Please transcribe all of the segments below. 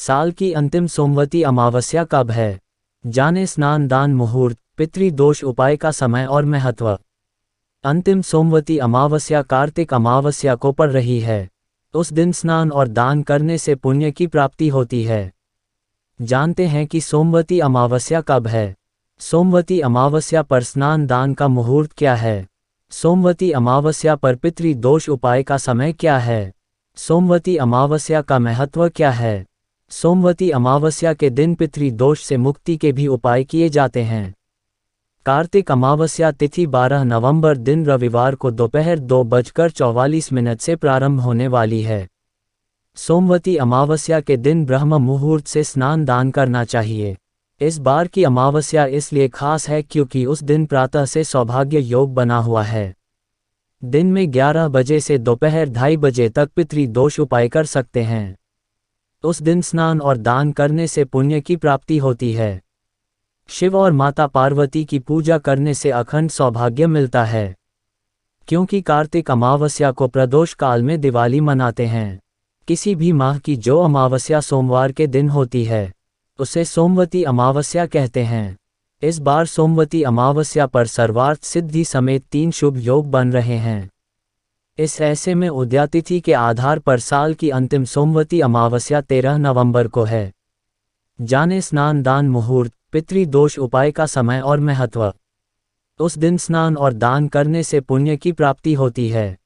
साल की अंतिम सोमवती अमावस्या कब है? जाने स्नान दान मुहूर्त, पितृदोष उपाय का समय और महत्व। अंतिम सोमवती अमावस्या कार्तिक अमावस्या को पड़ रही है। उस दिन स्नान और दान करने से पुण्य की प्राप्ति होती है। जानते हैं कि सोमवती अमावस्या कब है। सोमवती अमावस्या पर स्नान दान का मुहूर्त क्या है? सोमवती अमावस्या पर पितृदोष उपाय का समय क्या है? सोमवती अमावस्या का महत्व क्या है? सोमवती अमावस्या के दिन पितृदोष से मुक्ति के भी उपाय किए जाते हैं। कार्तिक अमावस्या तिथि 12 नवंबर दिन रविवार को दोपहर 2:44 से प्रारंभ होने वाली है। सोमवती अमावस्या के दिन ब्रह्म मुहूर्त से स्नान दान करना चाहिए। इस बार की अमावस्या इसलिए खास है क्योंकि उस दिन प्रातः से सौभाग्य योग बना हुआ है। दिन में 11 बजे से दोपहर 2:30 बजे तक पितृदोष उपाय कर सकते हैं। उस दिन स्नान और दान करने से पुण्य की प्राप्ति होती है। शिव और माता पार्वती की पूजा करने से अखंड सौभाग्य मिलता है। क्योंकि कार्तिक अमावस्या को प्रदोष काल में दिवाली मनाते हैं। किसी भी माह की जो अमावस्या सोमवार के दिन होती है उसे सोमवती अमावस्या कहते हैं। इस बार सोमवती अमावस्या पर सर्वार्थ सिद्धि समेत 3 शुभ योग बन रहे हैं। इस ऐसे में उदयातिथि के आधार पर साल की अंतिम सोमवती अमावस्या 13 नवंबर को है। जाने स्नान दान मुहूर्त, पितृदोष उपाय का समय और महत्व। उस दिन स्नान और दान करने से पुण्य की प्राप्ति होती है।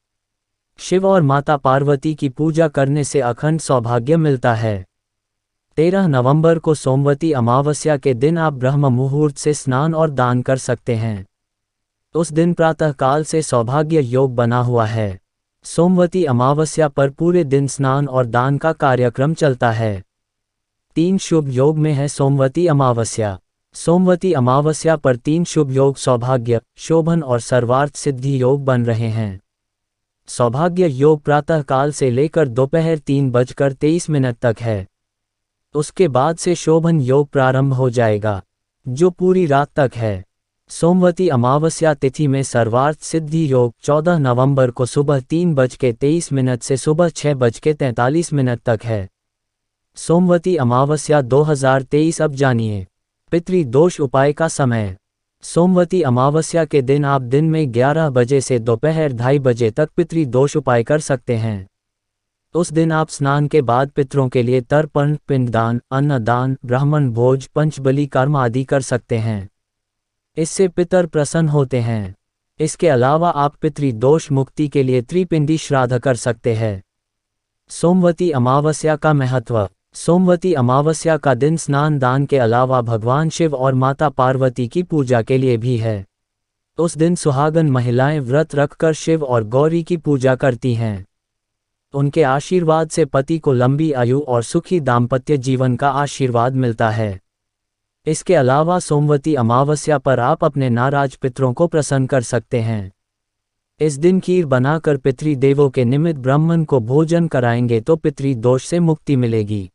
शिव और माता पार्वती की पूजा करने से अखंड सौभाग्य मिलता है। 13 नवंबर को सोमवती अमावस्या के दिन आप ब्रह्म मुहूर्त से स्नान और दान कर सकते हैं। उस दिन प्रातः काल से सौभाग्य योग बना हुआ है। सोमवती अमावस्या पर पूरे दिन स्नान और दान का कार्यक्रम चलता है। 3 शुभ योग में है सोमवती अमावस्या। सोमवती अमावस्या पर 3 शुभ योग सौभाग्य, शोभन और सर्वार्थ सिद्धि योग बन रहे हैं। सौभाग्य योग प्रातः काल से लेकर दोपहर 3:23 तक है। उसके बाद से शोभन योग प्रारंभ हो जाएगा, जो पूरी रात तक है। सोमवती अमावस्या तिथि में सर्वार्थ सिद्धि योग 14 नवंबर को सुबह 3:23 से सुबह 6:43 तक है। सोमवती अमावस्या 2023। अब जानिए पितृदोष उपाय का समय। सोमवती अमावस्या के दिन आप दिन में 11 बजे से दोपहर 2:30 बजे तक पितृदोष उपाय कर सकते हैं। उस दिन आप स्नान के बाद पितरों के लिए तर्पण, पिंडदान, अन्नदान, ब्राह्मण भोज, पंचबली कर्म आदि कर सकते हैं। इससे पितर प्रसन्न होते हैं। इसके अलावा आप पितृदोष मुक्ति के लिए त्रिपिंडी श्राद्ध कर सकते हैं। सोमवती अमावस्या का महत्व। सोमवती अमावस्या का दिन स्नान दान के अलावा भगवान शिव और माता पार्वती की पूजा के लिए भी है। उस दिन सुहागन महिलाएं व्रत रखकर शिव और गौरी की पूजा करती हैं। उनके आशीर्वाद से पति को लंबी आयु और सुखी दाम्पत्य जीवन का आशीर्वाद मिलता है। इसके अलावा सोमवती अमावस्या पर आप अपने नाराज पितरों को प्रसन्न कर सकते हैं। इस दिन खीर बनाकर पितृदेवों के निमित्त ब्राह्मण को भोजन कराएंगे तो पितृदोष से मुक्ति मिलेगी।